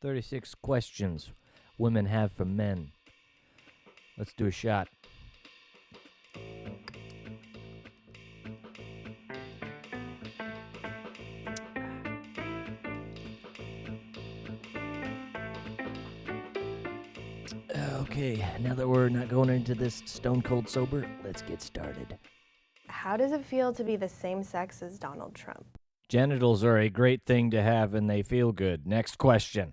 36 questions women have for men. Let's do a shot. Okay, now that we're not going into this stone cold sober, let's get started. How does it feel to be the same sex as Donald Trump? Genitals are a great thing to have and they feel good. Next question.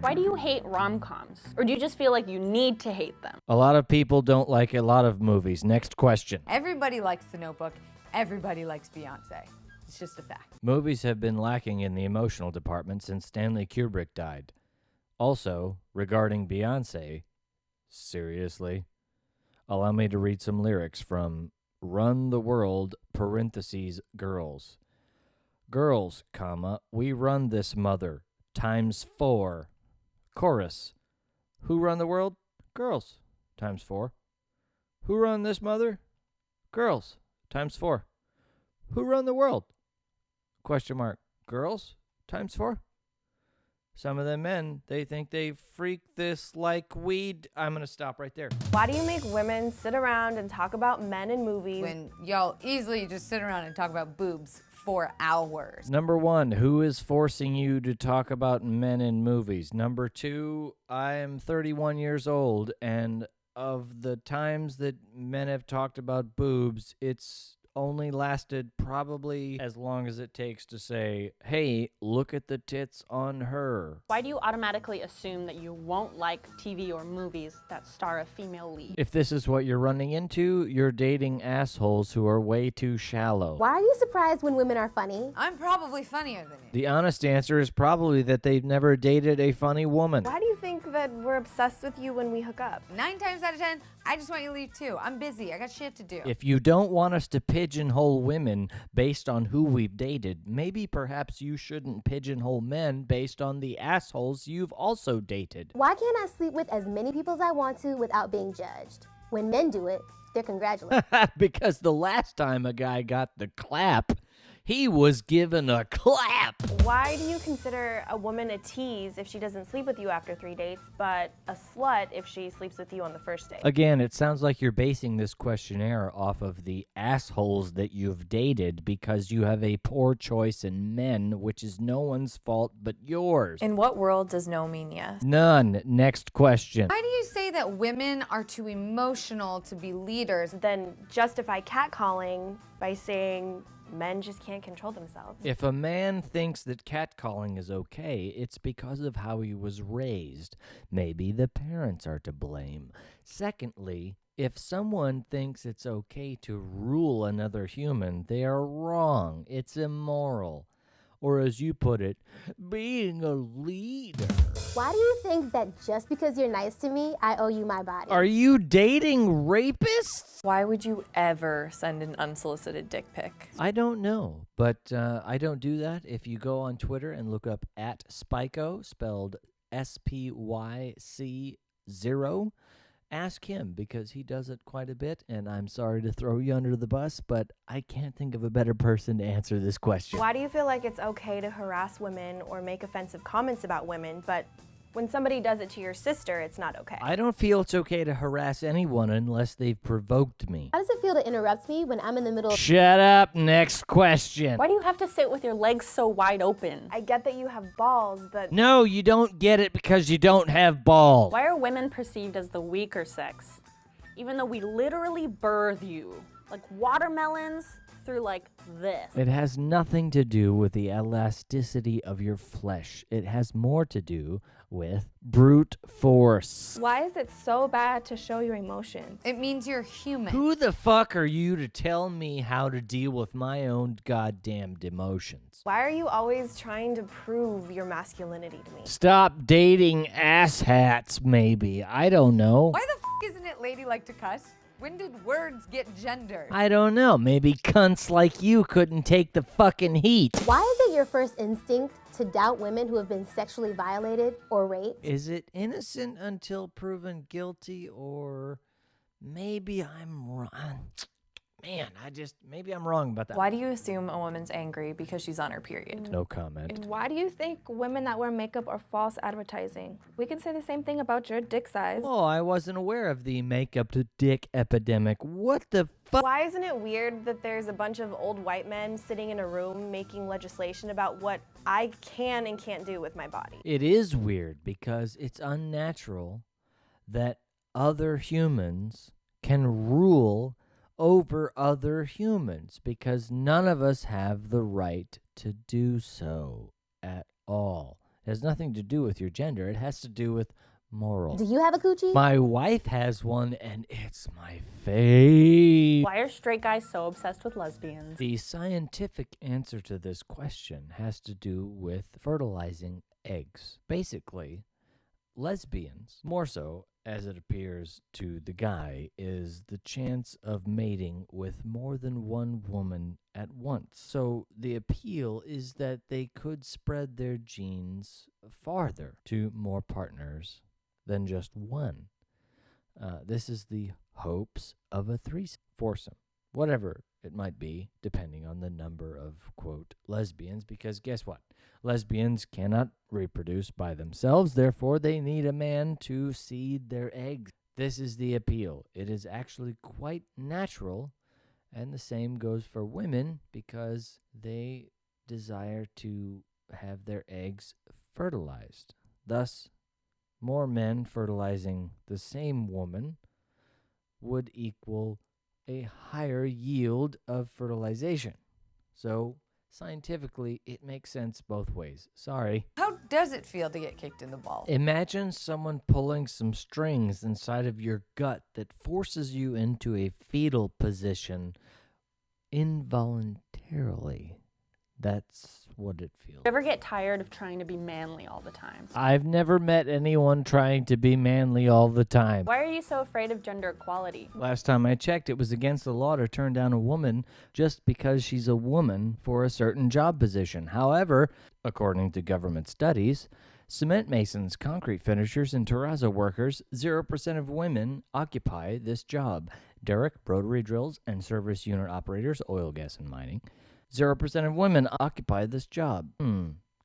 Why do you hate rom-coms? Or do you just feel like you need to hate them? A lot of people don't like a lot of movies. Next question. Everybody likes The Notebook. Everybody likes Beyonce. It's just a fact. Movies have been lacking in the emotional department since Stanley Kubrick died. Also, regarding Beyonce, seriously, allow me to read some lyrics from Run the World, parentheses, Girls. Girls, comma, we run this mother, times 4. Chorus. Who run the world? Girls, times 4. Who run this mother? Girls, times 4. Who run the world? Question mark. Girls, times 4. Some of them men, they think they freak this like weed. I'm going to stop right there. Why do you make women sit around and talk about men in movies? When y'all easily just sit around and talk about boobs for hours. Number 1, who is forcing you to talk about men in movies? Number 2, I am 31 years old, and of the times that men have talked about boobs, it's only lasted probably as long as it takes to say, hey, look at the tits on her. Why do you automatically assume that you won't like TV or movies that star a female lead? If this is what you're running into, you're dating assholes who are way too shallow. Why are you surprised when women are funny? I'm probably funnier than you. The honest answer is probably that they've never dated a funny woman. Why do you think that we're obsessed with you when we hook up? 9 times out of 10, I just want you to leave too. I'm busy. I got shit to do. If you don't want us to pigeonhole women based on who we've dated, maybe perhaps you shouldn't pigeonhole men based on the assholes you've also dated. Why can't I sleep with as many people as I want to without being judged? When men do it, they're congratulated. Because the last time a guy got the clap, he was given a clap. Why do you consider a woman a tease if she doesn't sleep with you after 3 dates, but a slut if she sleeps with you on the first date? Again, it sounds like you're basing this questionnaire off of the assholes that you've dated because you have a poor choice in men, which is no one's fault but yours. In what world does no mean yes? None. Next question. Why do you say that women are too emotional to be leaders? Then justify catcalling by saying men just can't control themselves. If a man thinks that catcalling is okay, it's because of how he was raised. Maybe the parents are to blame. Secondly, if someone thinks it's okay to rule another human, they are wrong. It's immoral. Or as you put it, being a leader. Why do you think that just because you're nice to me, I owe you my body? Are you dating rapists? Why would you ever send an unsolicited dick pic? I don't know, but I don't do that. If you go on Twitter and look up @Spyco, spelled SPYC0, ask him because he does it quite a bit, and I'm sorry to throw you under the bus, but I can't think of a better person to answer this question. Why do you feel like it's okay to harass women or make offensive comments about women, but when somebody does it to your sister, it's not okay? I don't feel it's okay to harass anyone unless they've provoked me. How does it feel to interrupt me when I'm in the middle of... Shut up. Next question. Why do you have to sit with your legs so wide open? I get that you have balls, but No, you don't get it because you don't have balls. Why are women perceived as the weaker sex, even though we literally birth you? Like watermelons through like this. It has nothing to do with the elasticity of your flesh. It has more to do with brute force. why is it so bad to show your emotions? It means you're human. Who the fuck are you to tell me how to deal with my own goddamned emotions? Why are you always trying to prove your masculinity to me? Stop dating asshats, maybe. I don't know. Why the isn't it ladylike to cuss? When did words get gendered? I don't know. Maybe cunts like you couldn't take the fucking heat. Why is it your first instinct to doubt women who have been sexually violated or raped? Is it innocent until proven guilty, or maybe I'm wrong? Man, maybe I'm wrong about that. Why do you assume a woman's angry because she's on her period? No comment. Why do you think women that wear makeup are false advertising? We can say the same thing about your dick size. Oh, I wasn't aware of the makeup to dick epidemic. What the fuck? Why isn't it weird that there's a bunch of old white men sitting in a room making legislation about what I can and can't do with my body? It is weird because it's unnatural that other humans can rule over other humans because none of us have the right to do so at all. It has nothing to do with your gender. It has to do with moral. Do you have a coochie? My wife has one, and it's my fave. Why are straight guys so obsessed with lesbians? The scientific answer to this question has to do with fertilizing eggs. Basically, lesbians, more so as it appears to the guy, is the chance of mating with more than one woman at once. So the appeal is that they could spread their genes farther to more partners than just one. This is the hopes of a foursome, whatever it might be, depending on the number of, quote, lesbians, because guess what? Lesbians cannot reproduce by themselves, therefore they need a man to seed their eggs. This is the appeal. It is actually quite natural, and the same goes for women because they desire to have their eggs fertilized. Thus, more men fertilizing the same woman would equal a higher yield of fertilization. So, scientifically, it makes sense both ways. Sorry. How does it feel to get kicked in the balls? Imagine someone pulling some strings inside of your gut that forces you into a fetal position involuntarily. That's what it feels. Ever get tired of trying to be manly all the time? I've never met anyone trying to be manly all the time. Why are you so afraid of gender equality? Last time I checked, it was against the law to turn down a woman just because she's a woman for a certain job position. However, according to government studies, cement masons, concrete finishers, and terrazzo workers, 0% of women occupy this job. Derrick, rotary drills, and service unit operators, oil, gas, and mining, 0% of women occupy this job.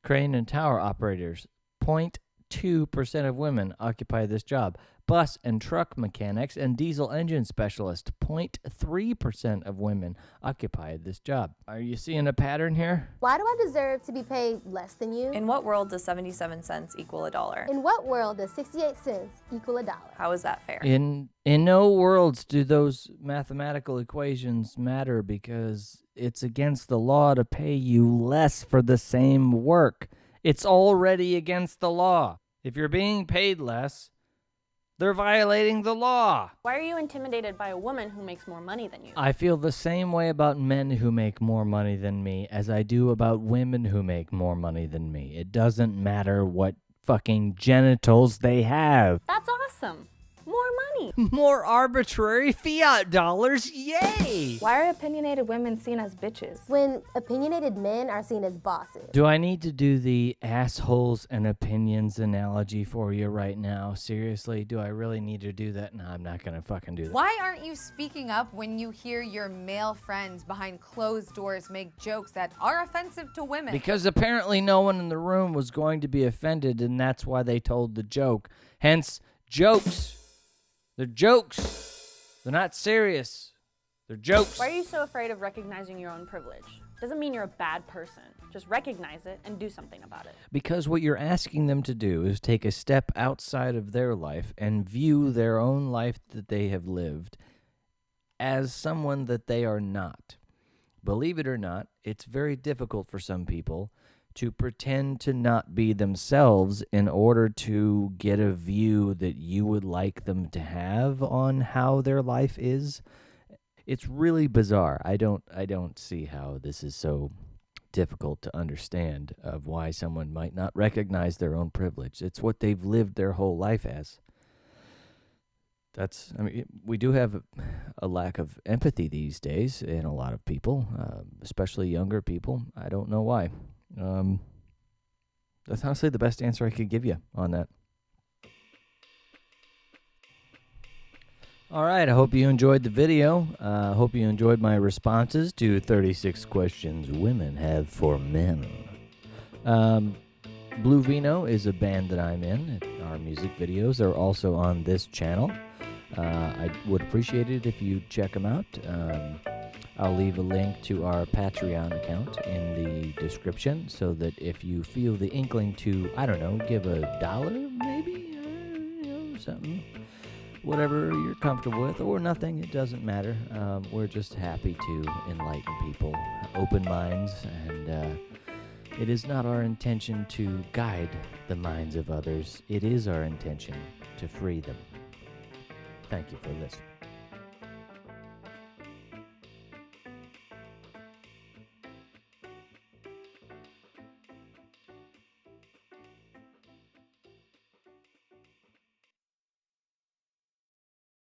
Crane and tower operators, 0.2% of women occupy this job. Bus and truck mechanics and diesel engine specialists, 0.3% of women occupy this job. Are you seeing a pattern here? Why do I deserve to be paid less than you? In what world does 77 cents equal $1? In what world does 68 cents equal $1? How is that fair? In no worlds do those mathematical equations matter because it's against the law to pay you less for the same work. It's already against the law. If you're being paid less, they're violating the law. Why are you intimidated by a woman who makes more money than you? I feel the same way about men who make more money than me as I do about women who make more money than me. It doesn't matter what fucking genitals they have. That's awesome. More money. More arbitrary fiat dollars, yay! Why are opinionated women seen as bitches? When opinionated men are seen as bosses. Do I need to do the assholes and opinions analogy for you right now? Seriously, do I really need to do that? No, I'm not gonna fucking do that. Why aren't you speaking up when you hear your male friends behind closed doors make jokes that are offensive to women? Because apparently no one in the room was going to be offended, and that's why they told the joke. Hence, jokes. They're jokes. They're not serious. They're jokes. Why are you so afraid of recognizing your own privilege? Doesn't mean you're a bad person. Just recognize it and do something about it. Because what you're asking them to do is take a step outside of their life and view their own life that they have lived as someone that they are not. Believe it or not, it's very difficult for some people to pretend to not be themselves in order to get a view that you would like them to have on how their life is. It's really bizarre. I don't see how this is so difficult to understand of why someone might not recognize their own privilege. It's what they've lived their whole life as. We do have a lack of empathy these days in a lot of people, especially younger people. I don't know why. That's honestly the best answer I could give you on that. All right, I hope you enjoyed the video. Hope you enjoyed my responses to 36 questions women have for men. Blue Vino is a band that I'm in. Our music videos are also on this channel. I would appreciate it if you check them out. I'll leave a link to our Patreon account in the description so that if you feel the inkling to, I don't know, give $1 maybe, or something, whatever you're comfortable with, or nothing, it doesn't matter. We're just happy to enlighten people, open minds, and it is not our intention to guide the minds of others. It is our intention to free them. Thank you for listening.